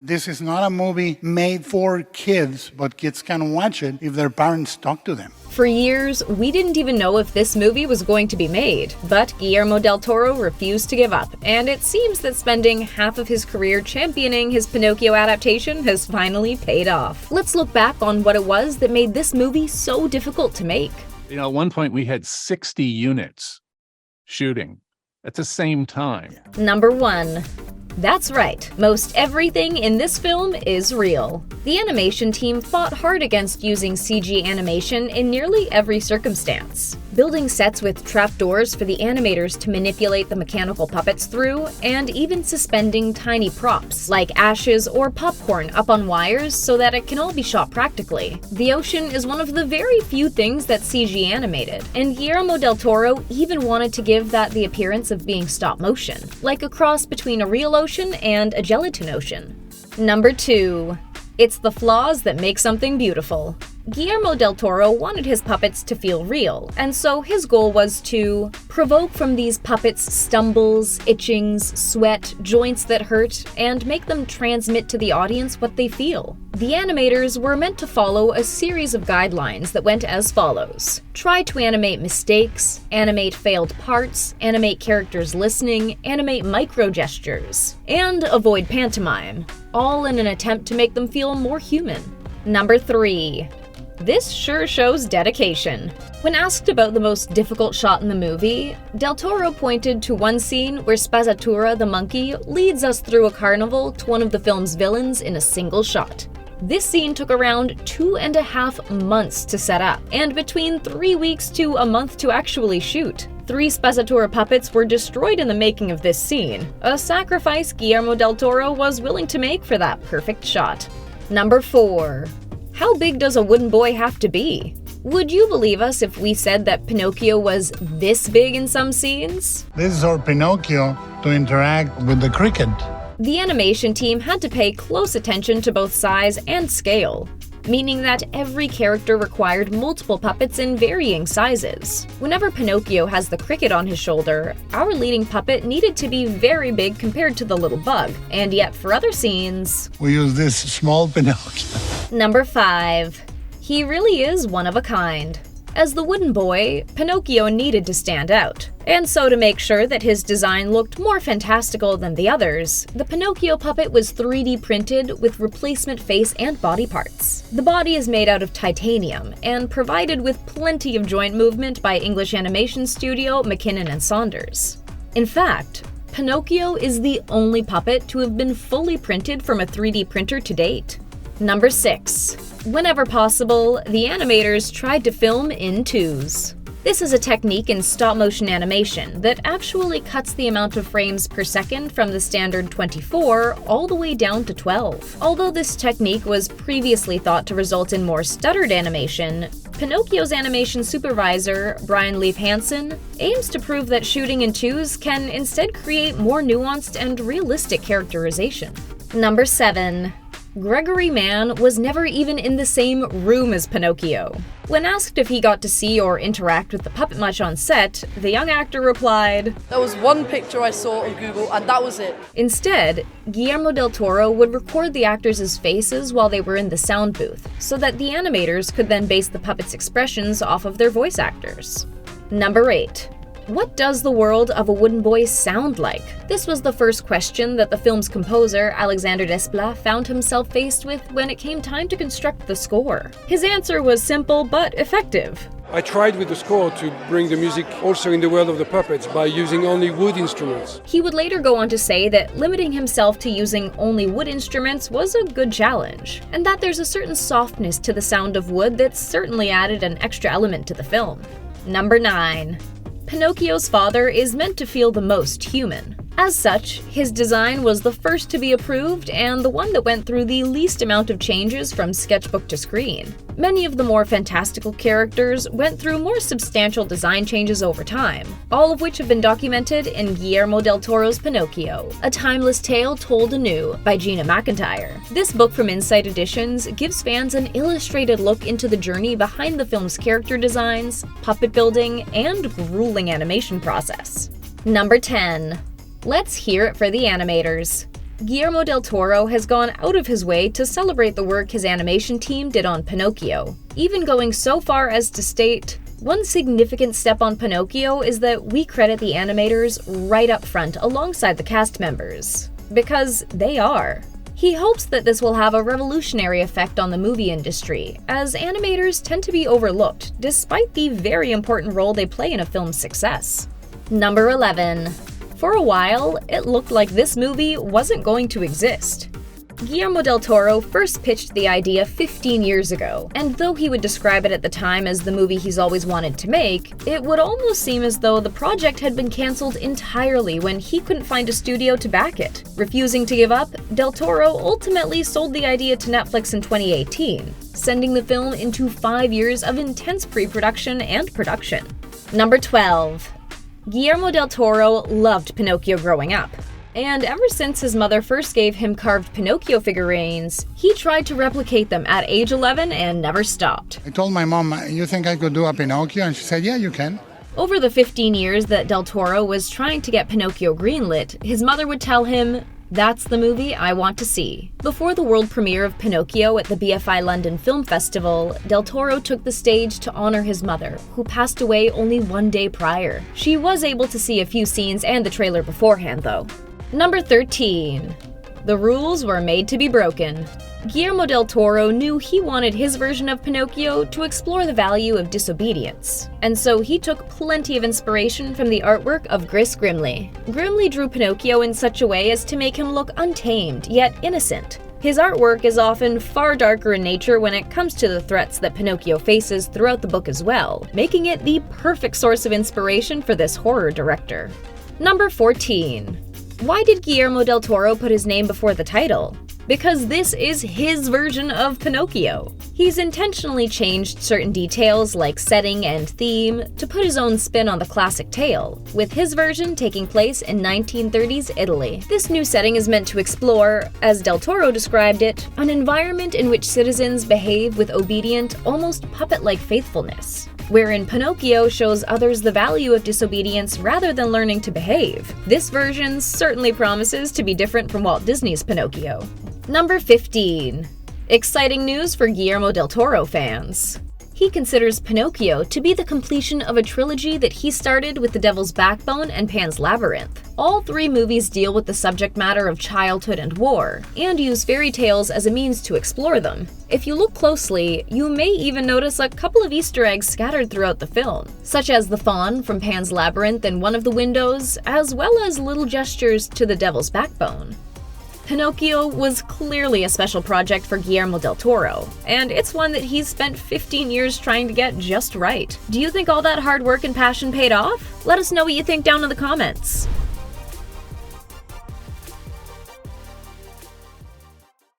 This is not a movie made for kids, but kids can watch it if their parents talk to them. For years, we didn't even know if this movie was going to be made, but Guillermo del Toro refused to give up, and it seems that spending half of his career championing his Pinocchio adaptation has finally paid off. Let's look back on what it was that made this movie so difficult to make. At one point we had 60 units shooting at the same time. Number 1. That's right, most everything in this film is real. The animation team fought hard against using CG animation in nearly every circumstance, building sets with trapdoors for the animators to manipulate the mechanical puppets through, and even suspending tiny props, like ashes or popcorn up on wires so that it can all be shot practically. The ocean is one of the very few things that's CG animated, and Guillermo del Toro even wanted to give that the appearance of being stop motion, like a cross between a real ocean and a gelatin ocean. Number 2. It's the flaws that make something beautiful. Guillermo del Toro wanted his puppets to feel real, and so his goal was to provoke from these puppets stumbles, itchings, sweat, joints that hurt, and make them transmit to the audience what they feel. The animators were meant to follow a series of guidelines that went as follows. Try to animate mistakes, animate failed parts, animate characters listening, animate micro-gestures, and avoid pantomime, all in an attempt to make them feel more human. Number 3. This sure shows dedication. When asked about the most difficult shot in the movie, Del Toro pointed to one scene where Spazzatura the monkey leads us through a carnival to one of the film's villains in a single shot. This scene took around 2.5 months to set up, and between 3 weeks to a month to actually shoot. 3 Spazzatura puppets were destroyed in the making of this scene, a sacrifice Guillermo del Toro was willing to make for that perfect shot. Number 4. How big does a wooden boy have to be? Would you believe us if we said that Pinocchio was this big in some scenes? This is our Pinocchio to interact with the cricket. The animation team had to pay close attention to both size and scale, meaning that every character required multiple puppets in varying sizes. Whenever Pinocchio has the cricket on his shoulder, our leading puppet needed to be very big compared to the little bug, and yet for other scenes, We use this small Pinocchio. Number 5. He really is one of a kind. As the wooden boy, Pinocchio needed to stand out. And so to make sure that his design looked more fantastical than the others, the Pinocchio puppet was 3D printed with replacement face and body parts. The body is made out of titanium and provided with plenty of joint movement by English animation studio McKinnon and Saunders. In fact, Pinocchio is the only puppet to have been fully printed from a 3D printer to date. Number 6. Whenever possible, the animators tried to film in twos. This is a technique in stop-motion animation that actually cuts the amount of frames per second from the standard 24 all the way down to 12. Although this technique was previously thought to result in more stuttered animation, Pinocchio's animation supervisor, Brian Leif Hansen, aims to prove that shooting in twos can instead create more nuanced and realistic characterization. Number 7. Gregory Mann was never even in the same room as Pinocchio. When asked if he got to see or interact with the puppet much on set, the young actor replied, There was one picture I saw on Google and that was it. Instead, Guillermo del Toro would record the actors' faces while they were in the sound booth, so that the animators could then base the puppets' expressions off of their voice actors. Number 8. What does the world of a wooden boy sound like? This was the first question that the film's composer, Alexandre Desplat, found himself faced with when it came time to construct the score. His answer was simple but effective. I tried with the score to bring the music also in the world of the puppets by using only wood instruments. He would later go on to say that limiting himself to using only wood instruments was a good challenge, and that there's a certain softness to the sound of wood that certainly added an extra element to the film. Number 9. Pinocchio's father is meant to feel the most human. As such, his design was the first to be approved and the one that went through the least amount of changes from sketchbook to screen. Many of the more fantastical characters went through more substantial design changes over time, all of which have been documented in Guillermo del Toro's Pinocchio, A Timeless Tale Told Anew by Gina McIntyre. This book from Insight Editions gives fans an illustrated look into the journey behind the film's character designs, puppet building, and grueling animation process. Number 10. Let's hear it for the animators. Guillermo del Toro has gone out of his way to celebrate the work his animation team did on Pinocchio, even going so far as to state, "One significant step on Pinocchio is that we credit the animators right up front alongside the cast members." Because they are. He hopes that this will have a revolutionary effect on the movie industry, as animators tend to be overlooked, despite the very important role they play in a film's success. Number 11. For a while, it looked like this movie wasn't going to exist. Guillermo del Toro first pitched the idea 15 years ago, and though he would describe it at the time as the movie he's always wanted to make, it would almost seem as though the project had been cancelled entirely when he couldn't find a studio to back it. Refusing to give up, del Toro ultimately sold the idea to Netflix in 2018, sending the film into 5 years of intense pre-production and production. Number 12. Guillermo del Toro loved Pinocchio growing up. And ever since his mother first gave him carved Pinocchio figurines, he tried to replicate them at age 11 and never stopped. I told my mom, "You think I could do a Pinocchio?" And she said, "Yeah, you can." Over the 15 years that del Toro was trying to get Pinocchio greenlit, his mother would tell him, "That's the movie I want to see." Before the world premiere of Pinocchio at the BFI London Film Festival, del Toro took the stage to honor his mother, who passed away only 1 day prior. She was able to see a few scenes and the trailer beforehand, though. Number 13. The rules were made to be broken. Guillermo del Toro knew he wanted his version of Pinocchio to explore the value of disobedience, and so he took plenty of inspiration from the artwork of Gris Grimly. Grimly drew Pinocchio in such a way as to make him look untamed, yet innocent. His artwork is often far darker in nature when it comes to the threats that Pinocchio faces throughout the book as well, making it the perfect source of inspiration for this horror director. Number 14. Why did Guillermo del Toro put his name before the title? Because this is his version of Pinocchio. He's intentionally changed certain details like setting and theme to put his own spin on the classic tale, with his version taking place in 1930s Italy. This new setting is meant to explore, as del Toro described it, an environment in which citizens behave with obedient, almost puppet-like faithfulness, wherein Pinocchio shows others the value of disobedience rather than learning to behave. This version certainly promises to be different from Walt Disney's Pinocchio. Number 15. Exciting news for Guillermo del Toro fans. He considers Pinocchio to be the completion of a trilogy that he started with The Devil's Backbone and Pan's Labyrinth. All 3 movies deal with the subject matter of childhood and war, and use fairy tales as a means to explore them. If you look closely, you may even notice a couple of Easter eggs scattered throughout the film, such as the fawn from Pan's Labyrinth in one of the windows, as well as little gestures to The Devil's Backbone. Pinocchio was clearly a special project for Guillermo del Toro, and it's one that he's spent 15 years trying to get just right. Do you think all that hard work and passion paid off? Let us know what you think down in the comments.